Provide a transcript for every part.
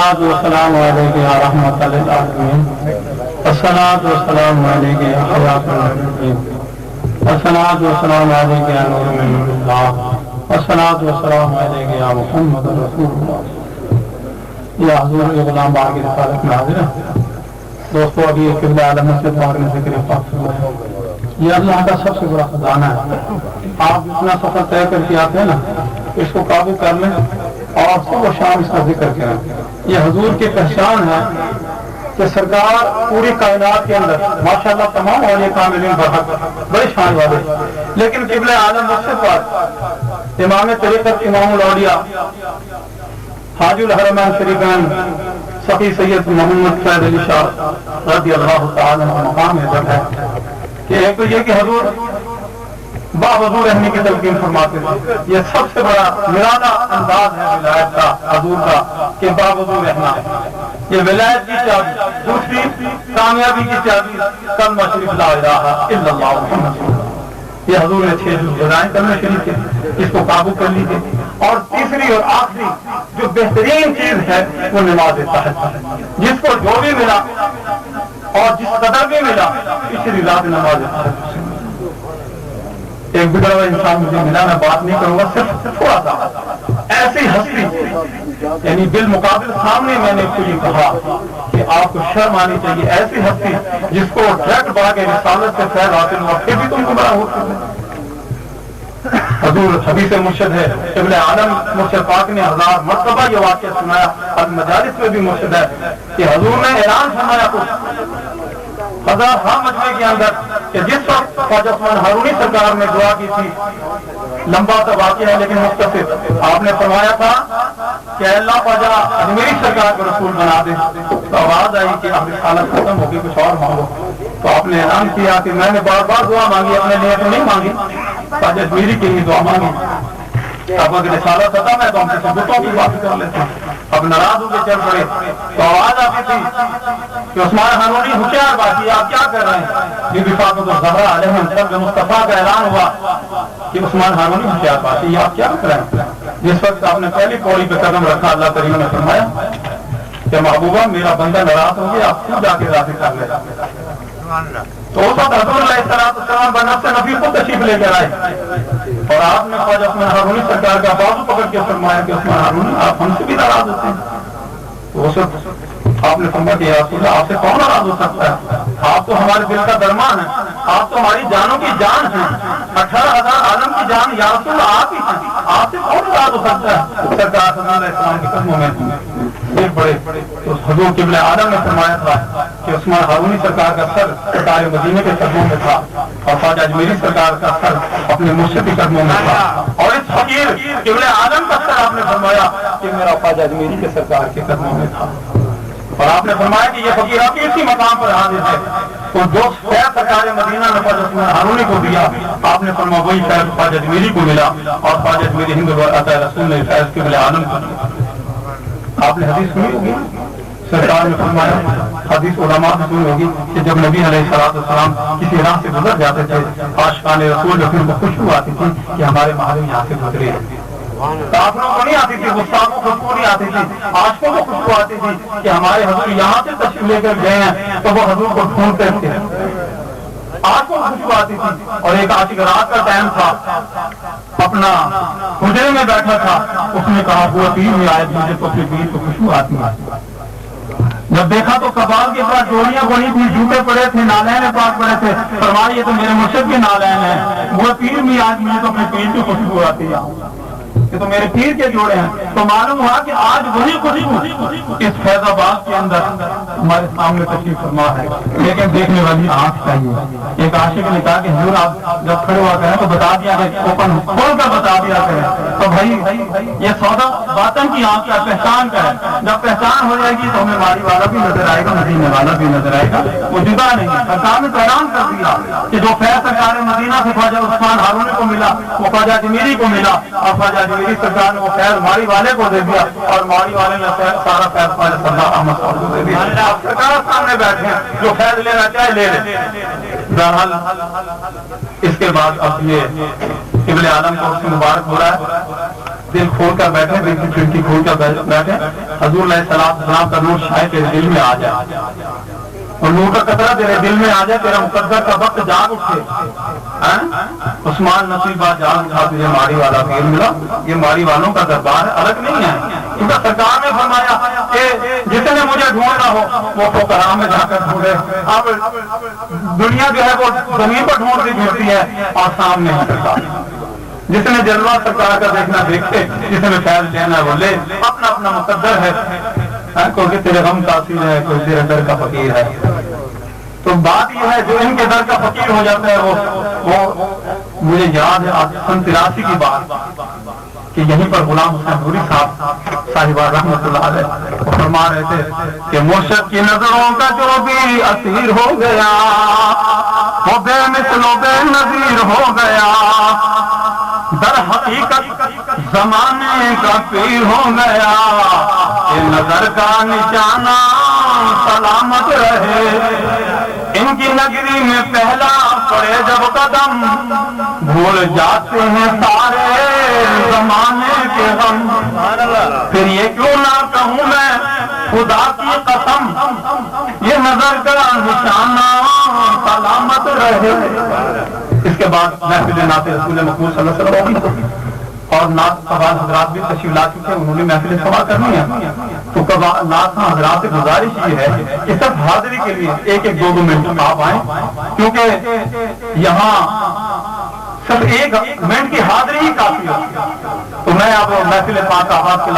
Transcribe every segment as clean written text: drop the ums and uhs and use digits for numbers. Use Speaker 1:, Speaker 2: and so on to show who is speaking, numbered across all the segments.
Speaker 1: الصلاۃ والسلام علیک یا رحمۃ للعالمین الصلاۃ والسلام علیک یا حیات العالمین الصلاۃ والسلام علیک یا نور من نور اللہ الصلاۃ والسلام علیک یا محمد رسول اللہ۔ یا حضور یہ غلام باغ کی رسالت میں حاضر ہے۔ دوستو ابھی قبلہ عالم سے پاک نے ذکر پاک فرمایا، یہ اللہ کا سب سے بڑا خزانہ ہے۔ آپ اتنا سفر طے کر کے آتے ہیں نا، اس کو قابو کر لیں اور صبح و شام اس کا ذکر کریں۔ یہ حضور کی پہچان ہے کہ سرکار پوری کائنات کے اندر ماشاءاللہ تمام اولیاء کاملین برحق بڑے شان والے، لیکن قبلہ عالم مرشد پاک امام طریقت امام الاولیاء حاج الحرمین شریفین سخی سید محمد فیض علی شاہ رضی اللہ تعالیٰ عنہ مقام ہے کہ ایک تو یہ کہ حضور باوضو رہنے کی تلقین فرماتے ہیں۔ یہ سب سے بڑا نرالا انداز ہے ولایت کا حضور کا کہ باوضو رہنا ہے۔ یہ ولایت کی چابی، دوسری کامیابی کی چابی کلمہ شریف لا الہ الا اللہ محمد رسول اللہ۔ یہ حضور نے 6 جز بنائے کلمہ شریف کے، اس کو قابو کر لیجیے۔ اور تیسری اور آخری جو بہترین چیز ہے وہ نماز تہجد ہے، جس کو جو بھی ملا اور جس قدر بھی ملا پچھلی رات نماز تہجد۔ ایک بگڑا ہوا انسان مجھے ملا، میں بات نہیں کروں گا، صرف تھوڑا سا ایسی ہستی، یعنی بالمقابل سامنے میں نے کو یہ کہا کہ آپ کو شرم آنی چاہیے، ایسی ہستی جس کو ڈائریکٹ باغ رسالت سے فیض حاصل ہوا پھر بھی تم کو بڑا ہوتا ہے۔ حضور حدیث مرشد ہے، قبلہ عالم مرشد پاک نے 1000 مرتبہ یہ واقعہ سنایا، اور مجالس میں بھی مرشد ہے کہ حضور نے اعلان فرمایا کچھ 1000 مجمع کے اندر کہ جس وقت خواجہ عثمان ہارونی سرکار نے دعا کی تھی، لمبا سا واقعہ ہے لیکن مختصر، آپ نے فرمایا تھا کہ اللہ خواجہ اجمیری سرکار کو رسول بنا دے، تو آواز آئی کہ اب رسالت ختم ہوگی، کچھ اور مانگو۔ تو آپ نے اعلان کیا کہ میں نے بار بار دعا مانگی، اپنے لیے تو نہیں مانگی، خواجہ اجمیری کے لیے دعا مانگی۔ اب اگر رسالت ہوتا میں تو ہم سے بتوں کی بات کر لیتا، اب ناراض ہو کے چل پڑے تو آواز آتی تھی کہ عثمان ہارونی ہوشیار باقی آپ کیا کر رہے ہیں؟ بی بی فاطمہ الزہرا علیہ السلام مصطفیٰ کا اعلان ہوا کہ عثمان ہارونی ہوشیار باقی آپ کیا کر رہے ہیں؟ جس وقت آپ نے پہلی پوڑی پہ قدم رکھا اللہ کریم نے فرمایا کہ محبوبہ میرا بندہ ناراض ہو گیا، آپ خود جا کے راضی کر لیں۔ تو اس وقت حضور علیہ السلام بنفس نبی خود تشریف لے کر آئے اور آپ نے خواجہ عثمان ہارونی سرکار کا بازو پکڑ کے فرمایا کہ عثمان ہارونی آپ ہم سے بھی ناراض ہوتے ہیں۔ تو اس وقت آپ نے فرمایا کہ یا رسول اللہ آپ سے کون ناراض ہو سکتا ہے؟ آپ تو ہمارے دل کا درمان ہے، آپ تو ہماری جانوں کی جان ہیں، 18,000 عالم کی جان یا رسول اللہ آپ ہی ہیں، آپ سے کون ناراض ہو سکتا ہے؟ سرکار صلی اللہ علیہ وسلم کے قدموں میں پھر پڑے تو حضور قبلہ عالم نے فرمایا تھا کہ عثمان ہارونی سرکار کا سر سرکار مدینے کے قدموں میں تھا اور خواجہ اجمیری سرکار کا سر اپنے مرشد کے قدموں میں تھا، اور اس فقیر قبلہ عالم کا سر آپ نے فرمایا کہ میرا خواجہ اجمیری کے سرکار کے قدموں میں تھا، اور آپ نے فرمایا کہ یہ فقیر آپ اسی مقام پر حاضر ہے۔ تو جو فیض سرکار مدینہ نے خواجہ عثمان ہارونی کو دیا، آپ نے فرمایا وہی فیض خواجہ اجمیری کو ملا، اور خواجہ اجمیری ہند عطا رسول نے فیض قبلہ عالم کو دیا۔ آپ نے حدیث سنی ہوگی، سرکار نے فرمایا، حدیث علماء نے سنی ہوگی کہ جب نبی علیہ السلام کسی راہ سے گزر جاتے تھے، عاشقان رسول جو ان کو خوشبو آتی تھی کہ ہمارے محرم یہاں سے گزرے۔ کافروں کو نہیں آتی تھی، گستاخوں کو خوشبو نہیں آتی تھی، عاشقوں کو خوشبو آتی تھی کہ ہمارے حضور یہاں سے تشریف لے کر گئے ہیں، تو وہ حضور کو ڈھونڈتے تھے، عاشقوں کو خوشبو آتی تھی۔ اور ایک عاشق رات کا ٹائم تھا، اپنا حجرے میں بیٹھا تھا، اس نے کہا وہ پیر میں آئے مجھے تو اپنے پیر کو خوشبو آتی ہے۔ جب دیکھا تو کباب کے پاس جوڑیاں بنی تھی، جوتے پڑے تھے، نالین پاک پڑے تھے، فرمایا یہ تو میرے مرشد کے نالین ہیں، وہ پیر میں آج مجھے تو اپنے پیر کی خوشبو آتی ہے، یہ تو میرے پیر کے جوڑے ہیں۔ تو معلوم ہوا کہ آج وہی خوشبو اس فیض آباد کے اندر ہمارے سامنے تشریف فرما ہے، لیکن دیکھنے والی آنکھ چاہیے۔ ایک عاشق نے کہا کہ حضور آپ جب کھڑے ہوا کریں تو بتا دیا کہ اوپن کھول کر بتا دیا کریں، تو بھائی یہ سودا باطن کی آنکھ کا پہچان کا ہے، جب پہچان ہو جائے گی تو ہمیں ماری والا بھی نظر آئے گا، مدینے والا بھی نظر آئے گا، وہ جدا نہیں۔ سرکار نے تو اعلان کر دیا کہ جو فیض سرکار مدینہ سے خواجہ عثمان ہارونی کو ملا وہ خواجہ اجمیری کو ملا، اور خواجہ اجمیری سرکار نے وہ فیض ماری والے کو دے دیا، اور ماری والے نے سارا فیض خواجہ سردار احمد صاحب کو دے دیا۔ سرکار سامنے بیٹھے ہیں، جو فیض لینا چاہے لے لے۔ بہرحال اس کے بعد اب یہ قبلہ عالم کو اس سے مبارک ہو رہا ہے، دل کھول کر بیٹھے، دل کی کھڑکی کھول کر بیٹھے، حضور علیہ السلام کا نور شاید تیرے دل میں آ جائے، اور نور کا قطرہ تیرے دل میں آ جائے، تیرا مقدر کا وقت جاگ اٹھے۔ عثمان نصیبہ جاگ اٹھا، تجھے ماڑی والا پیر ملا۔ یہ ماڑی والوں کا دربار ہے، الگ نہیں ہے۔ کیونکہ سرکار نے فرمایا کہ جس نے مجھے ڈھونڈنا ہو وہ فقراء میں جا کر ڈھونڈے۔ اب دنیا جو ہے وہ زمین پر ڈھونڈتی پھرتی ہے اور سامنے ہے سرکار۔ جس نے جلوہ سرکار کا دیکھنا دیکھے، جس نے فیض لینا وہ لے، اپنا اپنا مقدر ہے۔ کوئی تیرے غم تاثیر ہے، کوئی تیرے در کا فقیر ہے۔ تو بات یہ ہے جو ان کے در کا فقیر ہو جاتا ہے وہ مجھے یاد ہے 83 کی بات کہ یہیں پر غلام حسین نوری صاحب رحمۃ اللہ علیہ وہ فرما رہے تھے کہ مرشد کی نظروں کا جو بھی اسیر ہو گیا وہ بے مثل و بے نظیر ہو گیا، در حقیقت زمانے کا پیر ہو گیا، یہ نظر کا نشانہ سلامت رہے، ان کی نگری میں پہلا پڑے جب قدم بھول جاتے ہیں سارے زمانے کے غم، پھر یہ کیوں نہ کہوں میں خدا کی قسم، یہ نظر کا نشانہ سلامت رہے۔ اس کے بعد محفل نعت رسول مقبول صلی اللہ علیہ وسلم ہوگی اور نعت سوال حضرات بھی تشریف لا چکے ہیں، انہوں نے محفل سوال کرنی ہے۔ تو نعت حضرات سے گزارش یہ ہے کہ سب حاضری کے لیے ایک ایک دو منٹ آپ آئیں، کیونکہ یہاں صرف ایک منٹ کی حاضری ہی کافی ہے۔ تو میں آپ محفل پاک آباد کے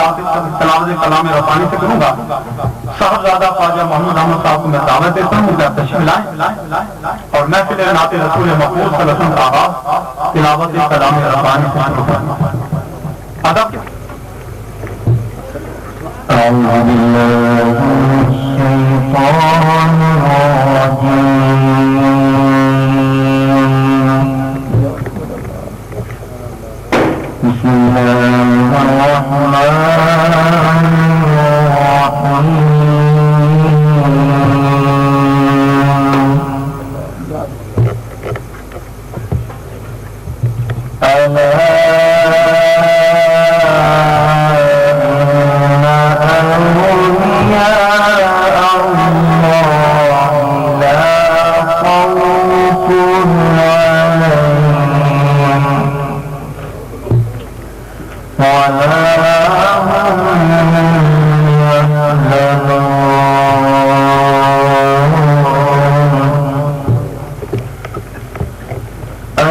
Speaker 1: تلاوت کلام ربانی سے کروں گا۔ صاحبزادہ خواجہ محمد احمد صاحب کو میں دعوت دیتا ہوں کہ آپ تشریف لائیں اور محفل نعت رسول مقبول صلی اللہ علیہ وسلم کا آغاز تلاوت کلام ربانی سے شروع کرنا۔ ادب
Speaker 2: أعوذ بالله من الشيطان الرجيم، بسم الله الرحمن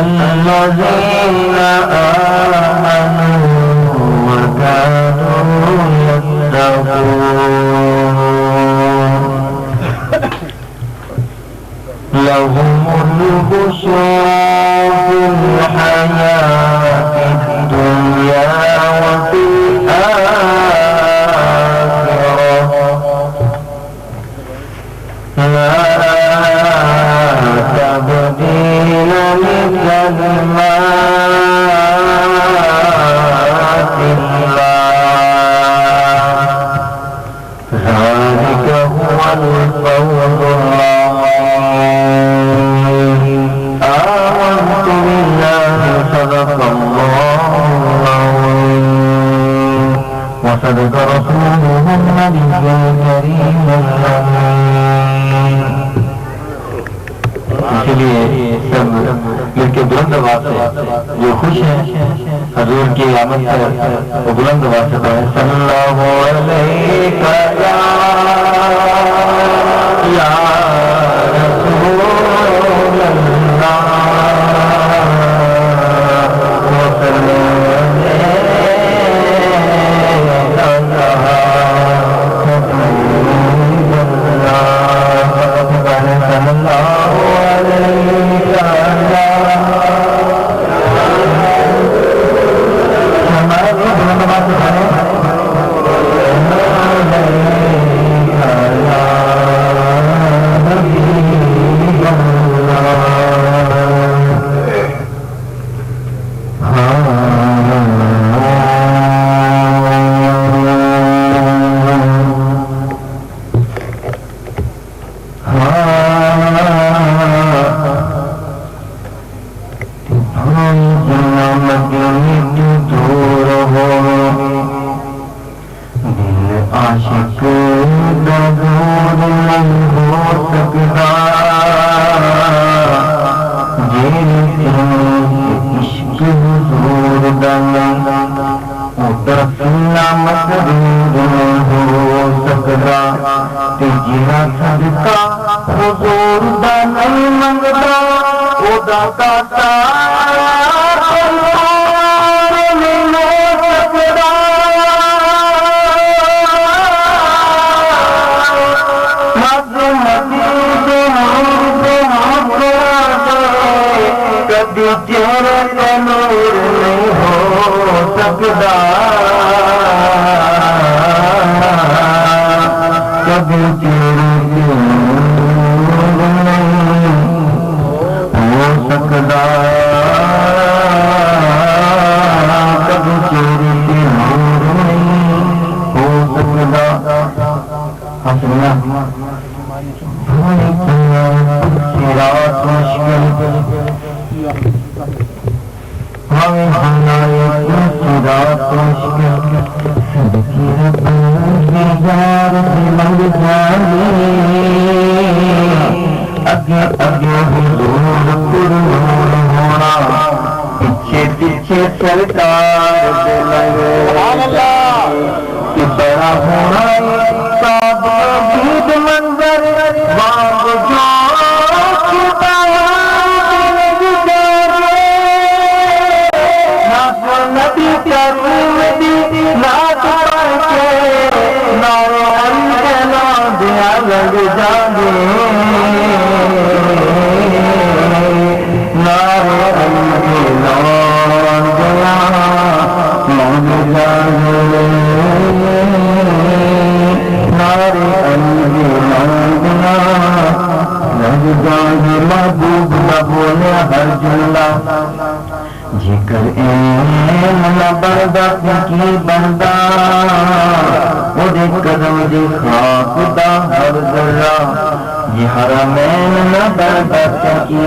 Speaker 2: الذين آمنوا وكانوا يتقون لهم البشرى في الحياة الدنيا وفي الآخرة لا تبديل لكلمات الله ذلك هو الفوز العظيم آمنت بالله صدق الله العظيم وصدق رسوله النبي الكريم الأمين۔ اسی لیے سب مل کے بلند آواز سے جو خوش ہیں حضور کی آمد سے وہ بلند آواز سے پڑھیں صلی اللہ علیہ یا رسول اللہ عاشق دور نہیں ہو سکتا عشق حضور دسنا مقدور ہو سکتا جہاں صدقہ حضور دا نہیں منگتا او دا داتا کبھی تیرے نور نہیں ہو سکتا کبھی تیرے نور نہیں ہو سکتا کبھی تیرے نور نہیں ہو سکتا صراط مشکل ہمیں ہمارے صراط مشکل صدقی ربی یار منگ جانے اگے اگے حضور پرنور ہونا پیچھے پیچھے سرکار دے لگے کہ بڑا ہونا کعبہ عید منظر باب جو نبی کریم دی نعت پڑھ کے نعرہ اللہ دیا لگ جانے نعرہ اللہ دیا لگ جانے نعرہ اللہ دیا لگ جانے محبوب نہ بولے ہر جملہ ذکر نہ بردہ کی بندہ وہ دے قدم دی خاک دا ہر ذرہ یہ حرمین نہ بردہ کی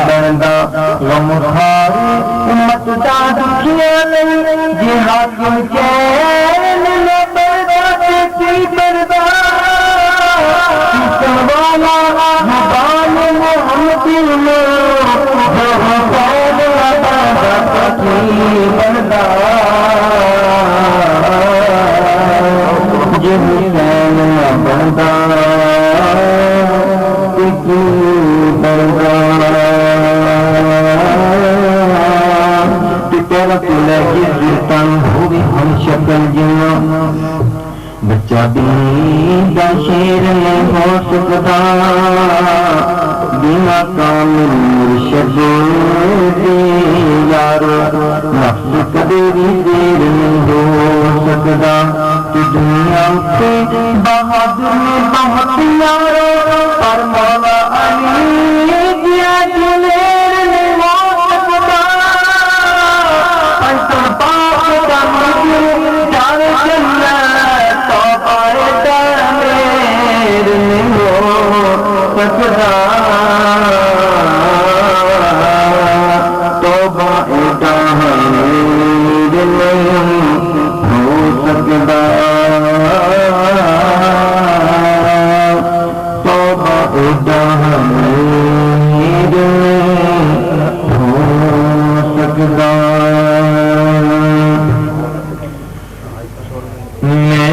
Speaker 2: بندہ غم خاری امت دا دکھیا نہیں یہ حاکم چین نہ بردہ کی بندہ کسن والا مبال محمد بندہ جو حسین بندہ تیرا تیرا جسم ہوئی ہم شکل جنا بچہ بھی شیر نہیں ہو سکتا بنا کامل مرشد یارو نفس کبھی بھی دیر نہیں ہو سکتا کہ دنیا سے بہادر میں بہت یارو پر مولا علی دیا دلیر نہیں ہو سکتا انتر پاک کا مجھے جان چلنا نہیں ہو سکتا توبہ ایڈا حمید نہیں ہو سکتا توبہ ایڈا حمید نہیں ہو سکتا میں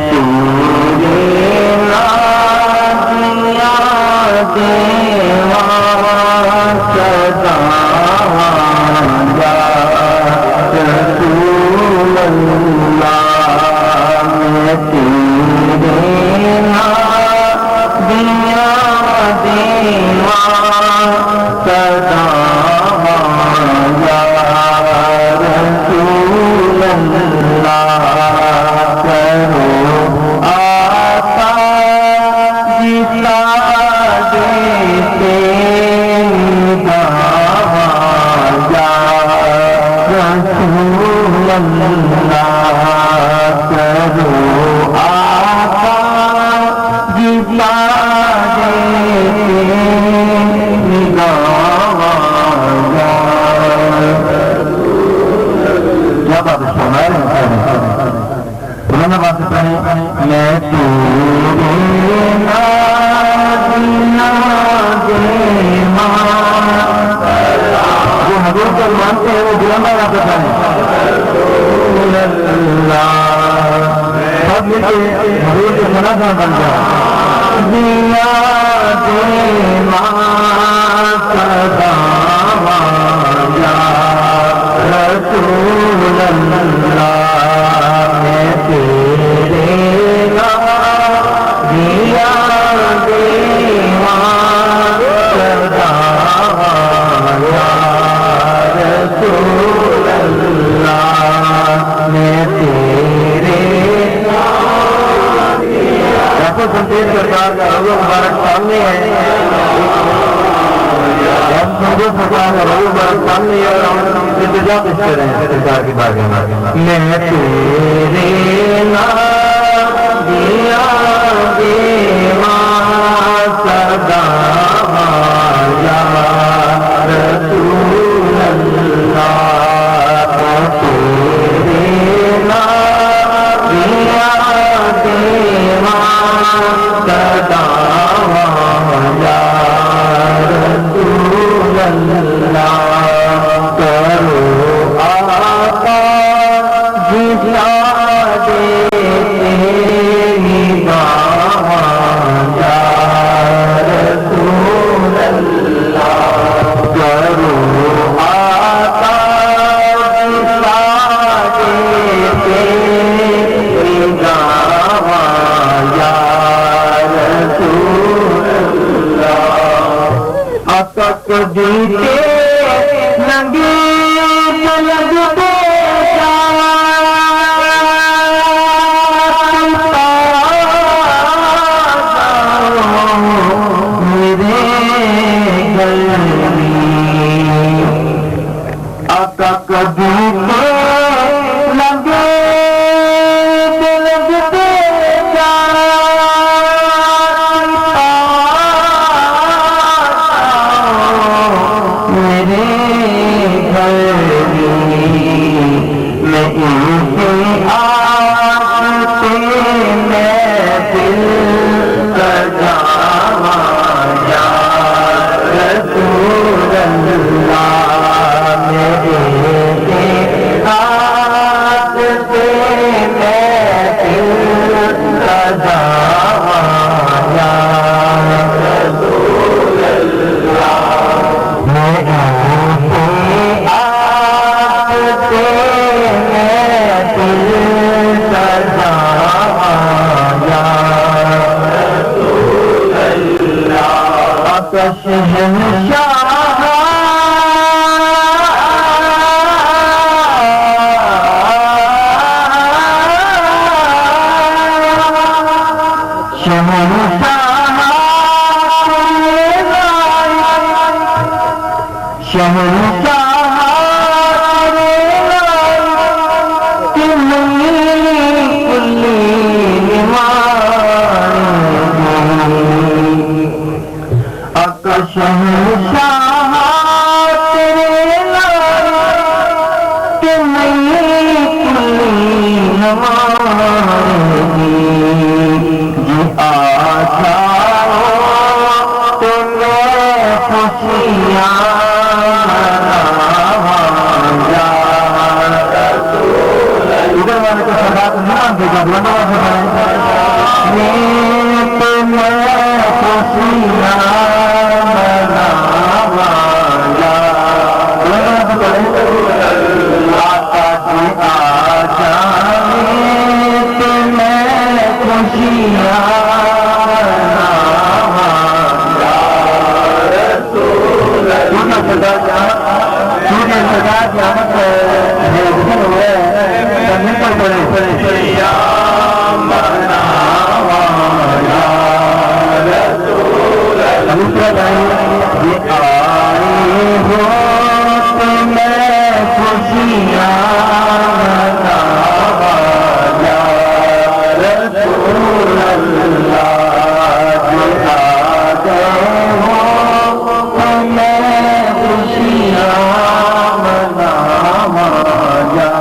Speaker 2: تیرے کرو بلند آواز سے پڑھیں رسول اللہ سب مل کے حضور کے مناظر بن جائے دیا دیما صدا یا رسول اللہ میں تیرے دیا دیما صدا یا رسول اللہ میں تیرے سنتیز سرکار کا روز مبارک سامنے ہے سنتیز سرکار کا روز مبارک سامنے ہے اور ہم انتظار کس کر رہے ہیں سرکار کی بارگاہ میں تیرے نام دیا دیوا صدا یا رسول اللہ تیرے نام دیا دیوا صدا یا رسول اللہ کرو آقا جتا دیتے نگاہ یا رسول اللہ کرو آقا جتا دیتے نگاہ یا رسول اللہ اکک دیتے لگے لگتے میرے گلے اکک دیتے لگے لگتے میرے گھر میں ان کے آستے میں دل سجاوا یا رسول اللہ میرے آستے میں دل سجاوا یا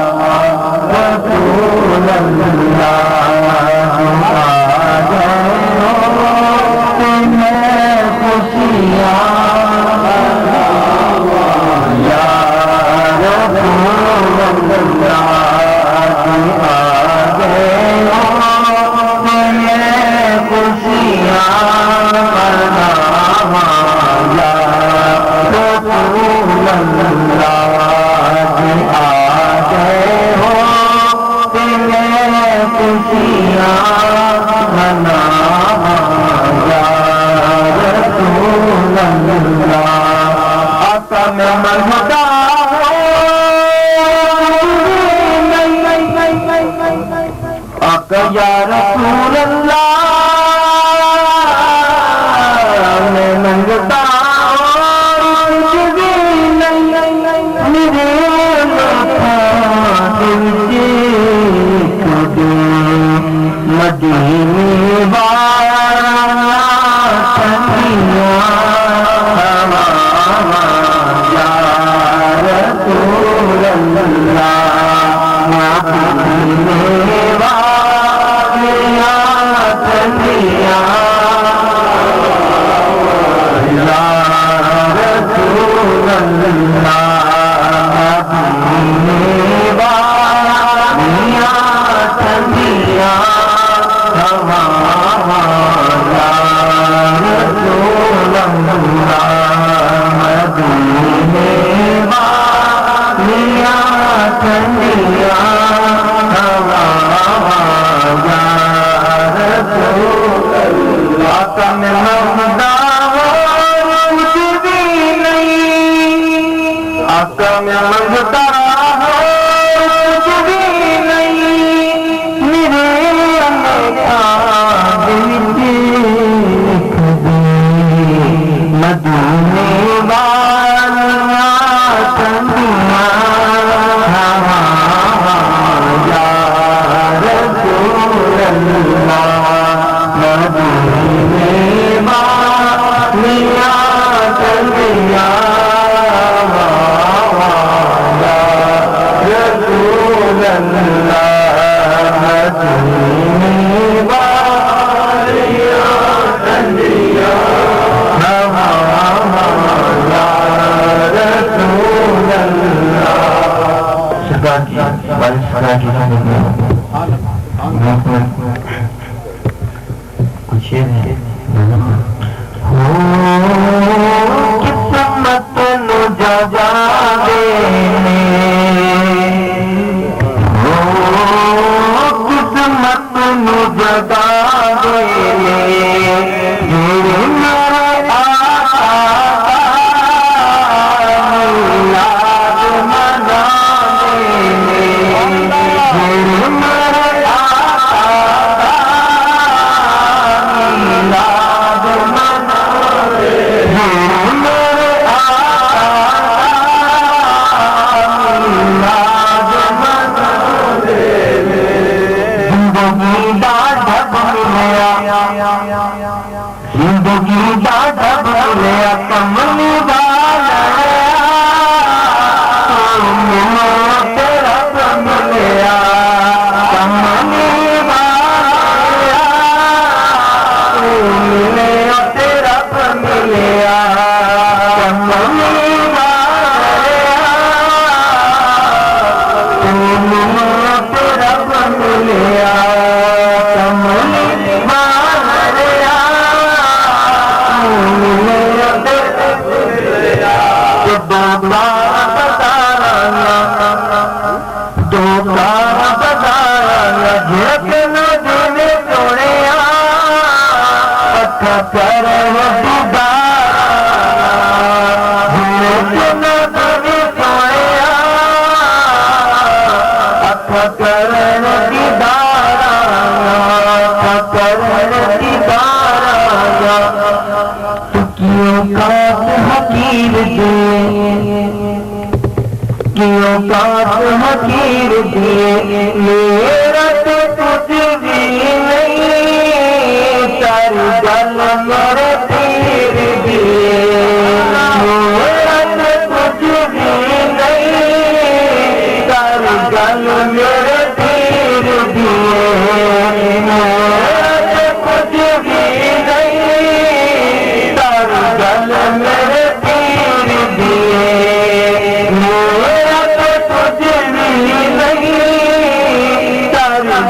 Speaker 2: رسول اللہ میں یا یا رسول اللہ میں منگتا میرے مدینے قسمت نو جگا دینے قسمت نو جگا دینے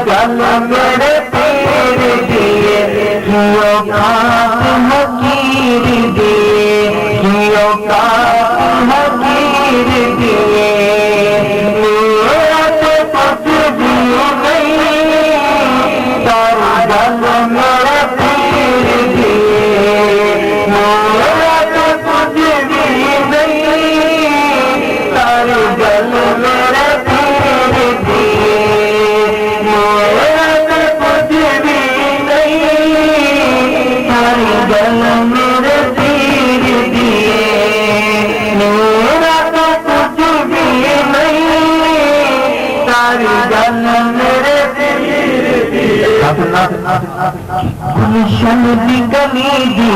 Speaker 2: گل میرے پیر دیے کیوں کاٹ حقیر دیے کیوں کاٹ حقیر دیے میرا تو کچھ بھی نہیں سر گل میرے پیر دیے میرا تو کچھ بھی نہیں سر گل میرے پیر دیے میرا تو کچھ بھی نہیں سر گل میرے پیر دیے میرا تو کچھ بھی نہیں سر گل میرے پیر دیے گلشن دی گلی دیے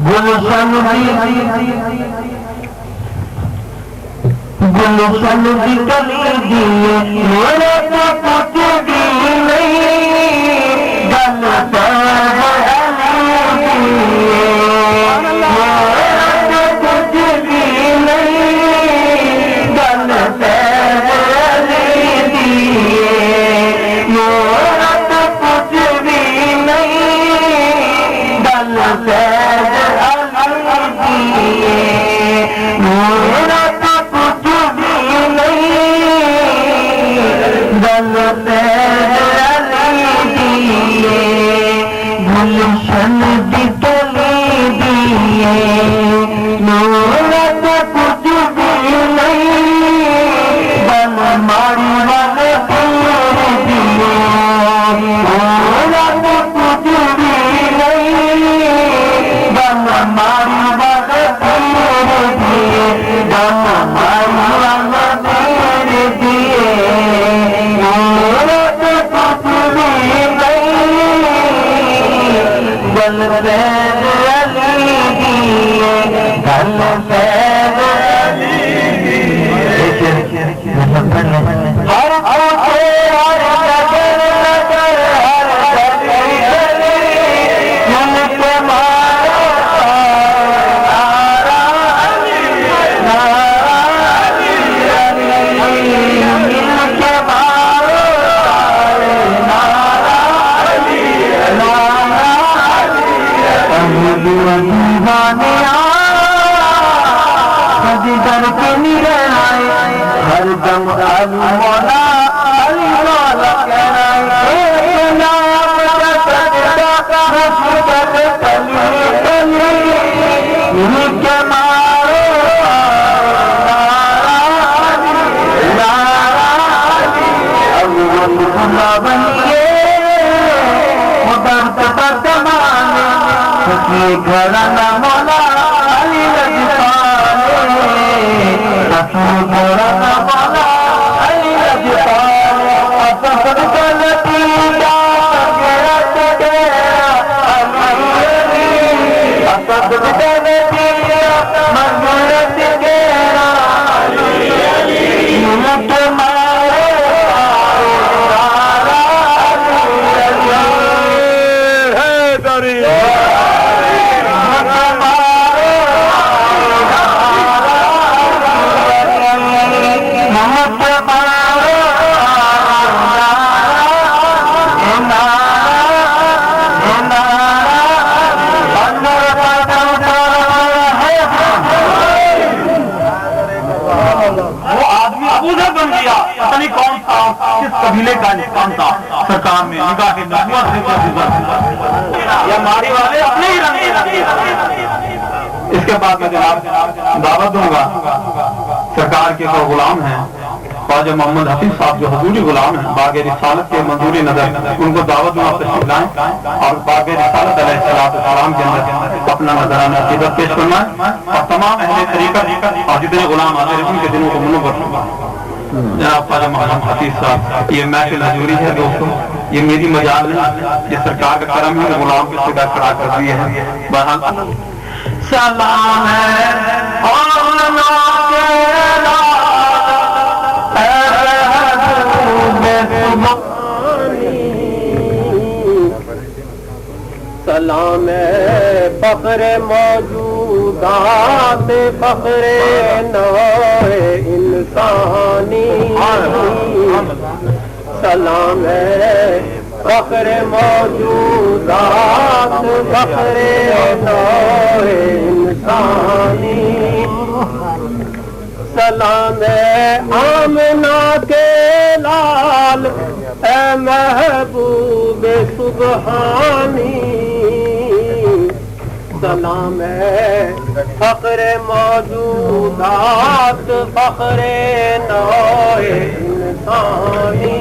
Speaker 2: گلشن دی گلشن دی گلی دیے میرے تو کچھ بھی نہیں گل گلشن دی گلی دیے میرا تو کچھ بھی نہیں گل ماڑی والے پیر دیے میرا تو کچھ بھی نہیں گل ماڑی والے پیر دیے گل ماڑی والے پیر دیے میرا تو کچھ بھی نہیں گل فیض علی دیے گل فیض علی ہر کوچے ہر جگہ نظر ہر گلی گلی من کے مارو نعرہ علی نعرہ علی من کے مارو نعرہ علی نعرہ در کے نرائے ہر دم علی مولا علی مولا کہنائے نام کا سجدہ رسول کلی کلی کے مارو نعرہ علی نعرہ علی اول خدا بنیے مدرد پر زمانے سکی گھرانا مولا علی لجپالے رسول گھرانا مولا علی لجپالے اصفر گلتی جا گرت ڈیرا علی اصفر گلتی جا مغرت ڈیرا علی ملک مارے نعرہ علی کس قبیلے کا انسان تھا سرکار میں نگاہ کے نبوت سے یا ماری والے اپنے ہی رنگ اس کے بعد میں جناب دعوت دوں گا سرکار کے جو غلام ہیں خواجہ محمد حفیظ صاحب جو حضوری غلام ہیں باغ رسالت کے منظوری نظر ان کو دعوت دوں آپ تشریف لائیں اور باغ رسالت علیہ السلام کے اندر اپنا نظرانہ عقیدت پیش فرمائیں اور تمام اہل طریقت اور جتنے غلام آتے ہیں ان کے دنوں کو منور فرمائیں جناب خواجہ محمد حفیظ صاحب یہ محفل حضوری ہے دوستوں یہ میری مجال ہے یہ سرکار کا کرم ہے غلام کی صدا کھڑا کر دی ہے بہرحال سلام ہے
Speaker 1: سلام فخر موجودات فخر نوع انسانی سلام ہے فخر موجودات فخر نوع انسانی سلام ہے آمنہ کے لال اے محبوب سبحانی سلام ہے فخر موجودات فخر نوع انسانی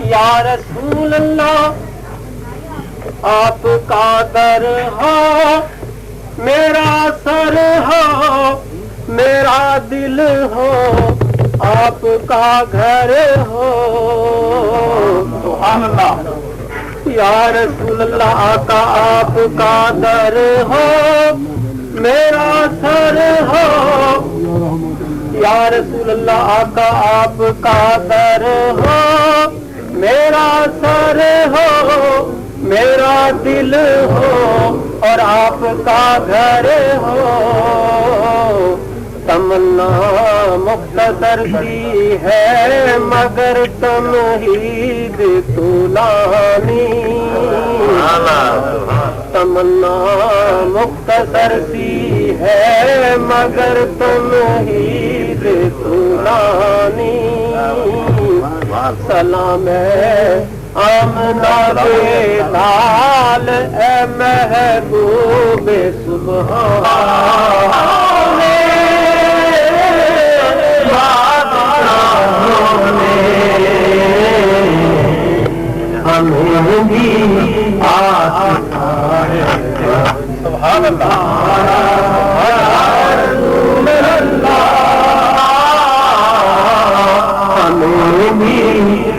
Speaker 1: یا رسول اللہ آپ کا در ہو میرا سر ہو میرا دل ہو آپ کا گھر ہو سبحان اللہ یا رسول اللہ آقا آپ کا در ہو میرا سر ہو یا رسول اللہ آقا آپ کا در ہو میرا سر ہو میرا دل ہو اور آپ کا گھر ہو تمنا مختصر سی ہے مگر تمہید طولانی تمنا مختصر سی ہے مگر تمہید طولانی سلام ہے آمنہ کے لال اے محبوب سبحان ہمیں بھی سبحان اللہ ہمیں بھی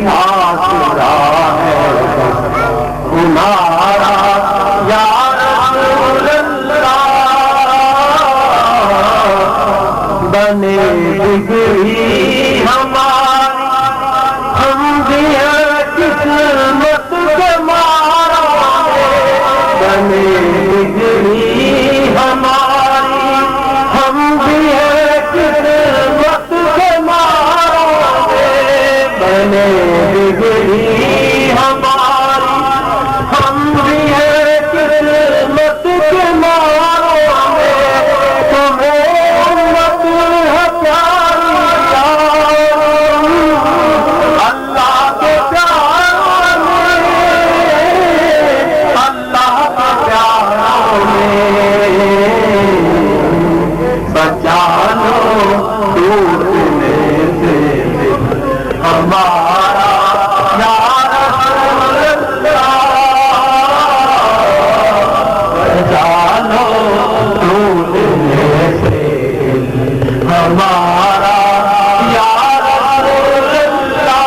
Speaker 1: آسرا ہے تمہارا یا رسول اللہ بنے بگڑی ہماری ہم بھی قسمت کے مارا بنے بگڑی ہماری ہم بھی قسمت کے مارا بنے بگڑی ہماری ہم بھی قسمت کے مارا تمہیں امت ہے پیاری اللہ کے پیاروں میں اللہ کے پیاروں میں بچا لو ٹوٹنے سے ہمارا یا رسول اللہ بچا لو ٹوٹنے سے ہمارا یا رسول اللہ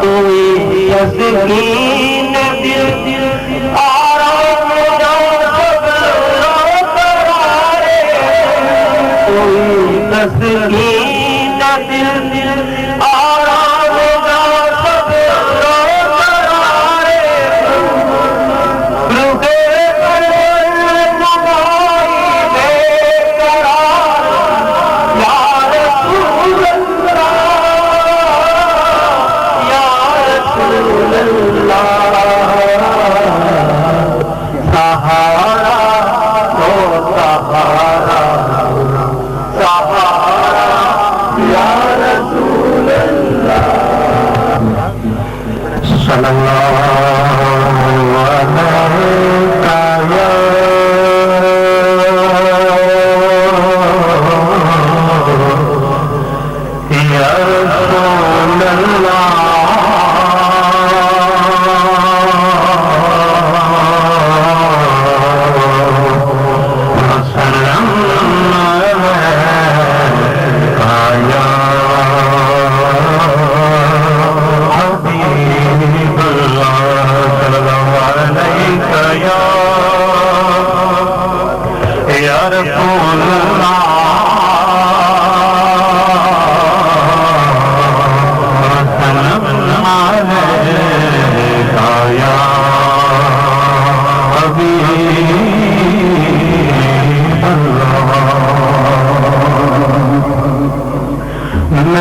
Speaker 1: کوئی یقین دل آرام کرائے کوئی تسکین دل آرام کرائے رکے سہارا ہو سہارا سہارا یا رسول اللہ صلی اللہ علیہ یا رسول اللہ حبیب اللہ
Speaker 2: Hare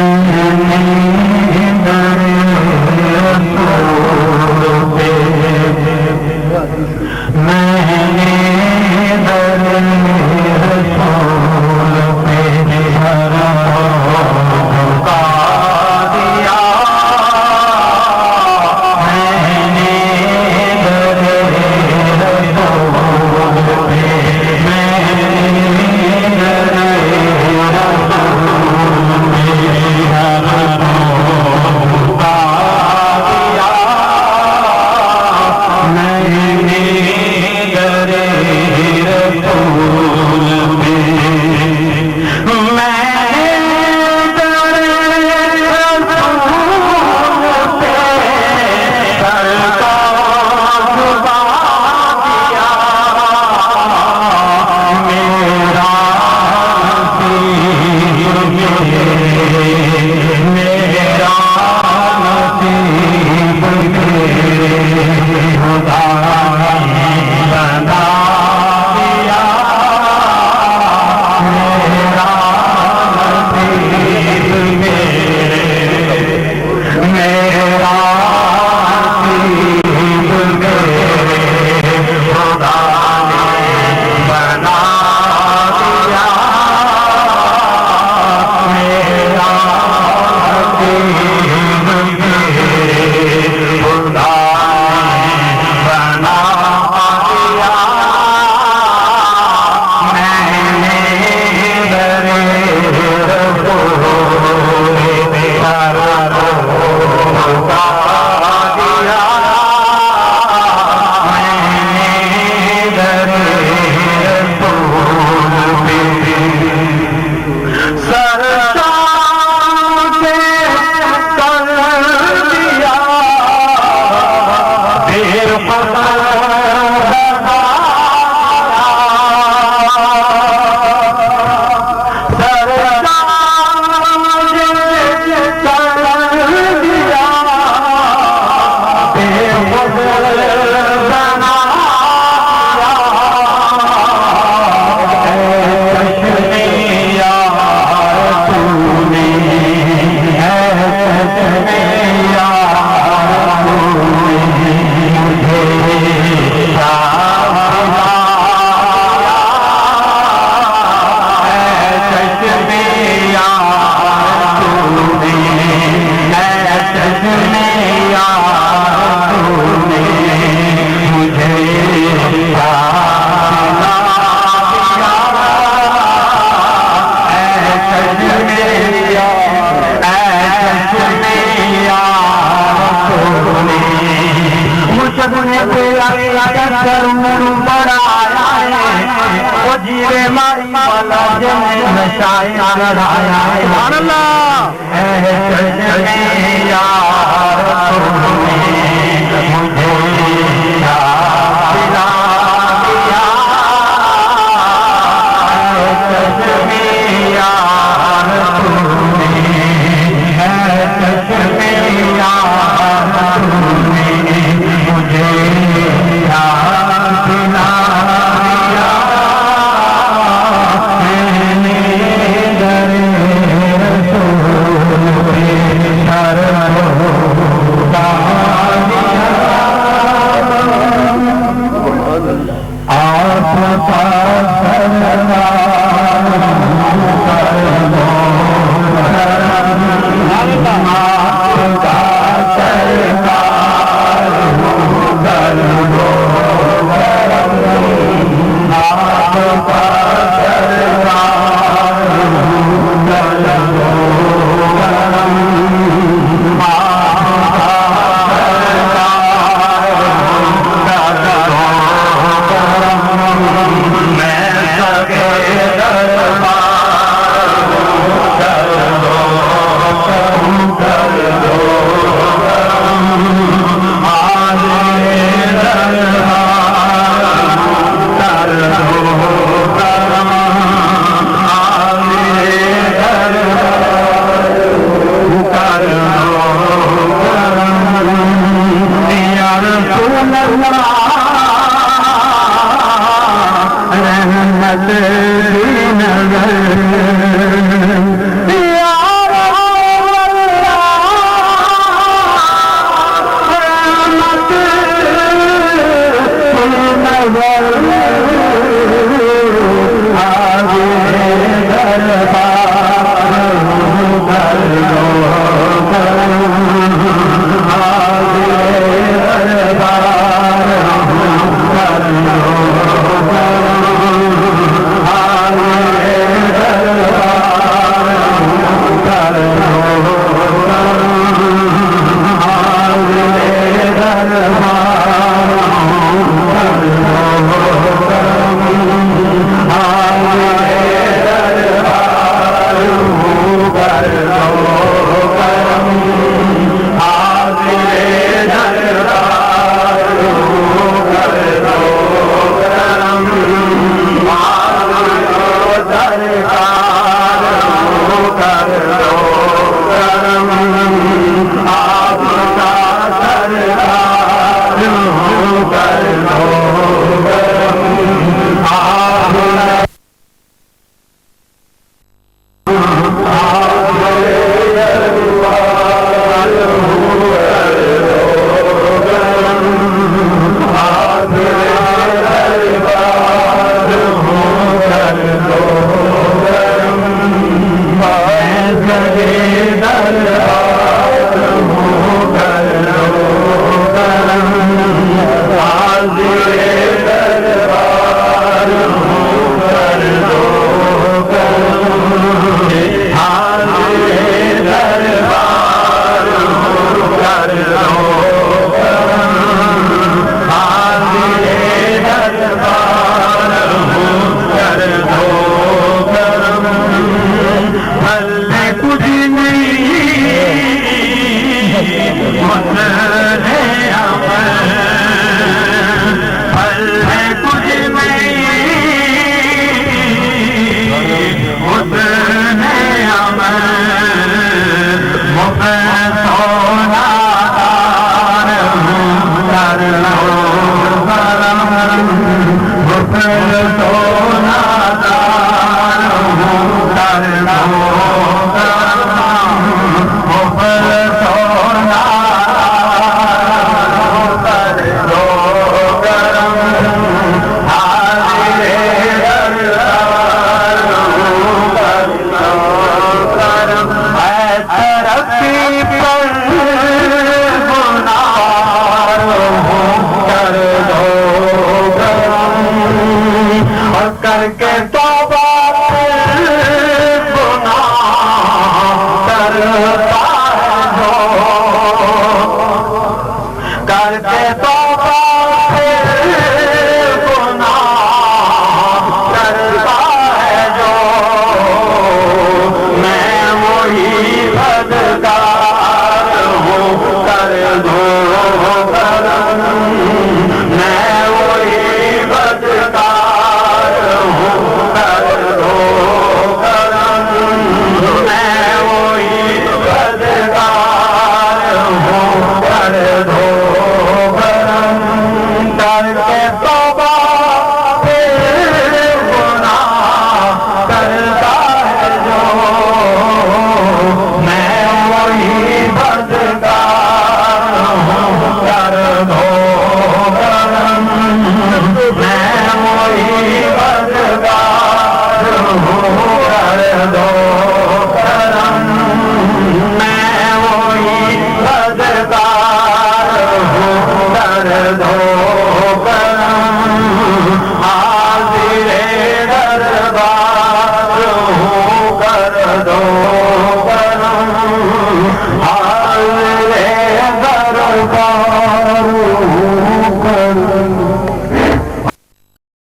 Speaker 2: رو